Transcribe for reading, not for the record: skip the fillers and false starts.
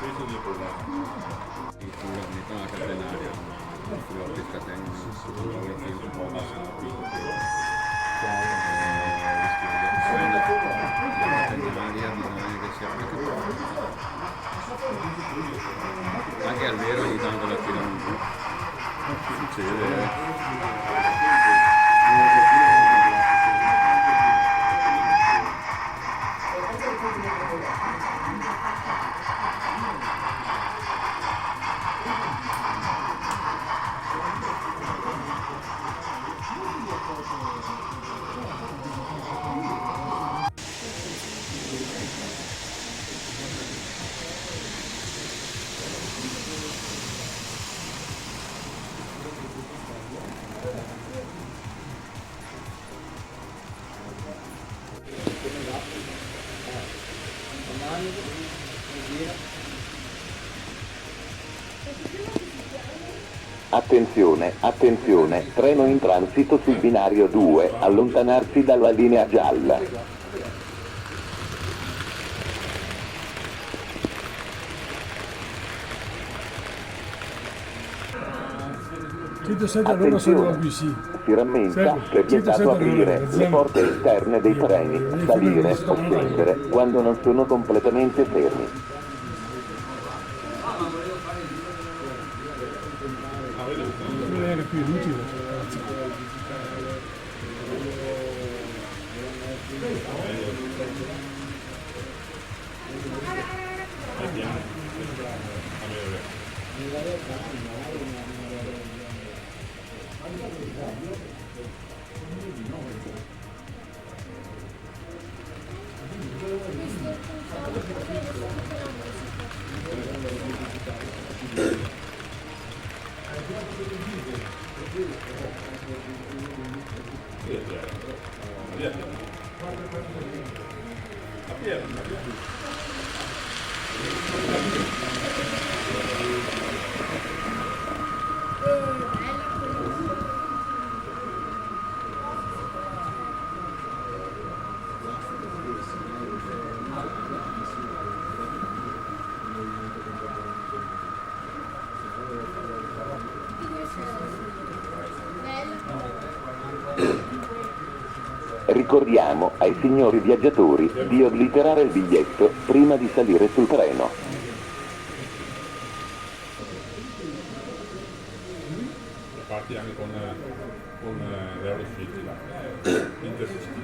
Questo è il problema. Il comunità catenaria, la pesca tecnica, un po' di la catenaria bisogna che sia anche al vero ogni tanto la tirano giù. Succede. Attenzione, attenzione, treno in transito sul binario 2, allontanarsi dalla linea gialla. Attenzione, si rammenta che è vietato aprire le porte esterne dei treni, salire o scendere quando non sono completamente fermi. Era più inutile. Ricordiamo ai signori viaggiatori di obliterare il biglietto prima di salire sul treno. Parti anche con l'Eurocity, Intercity.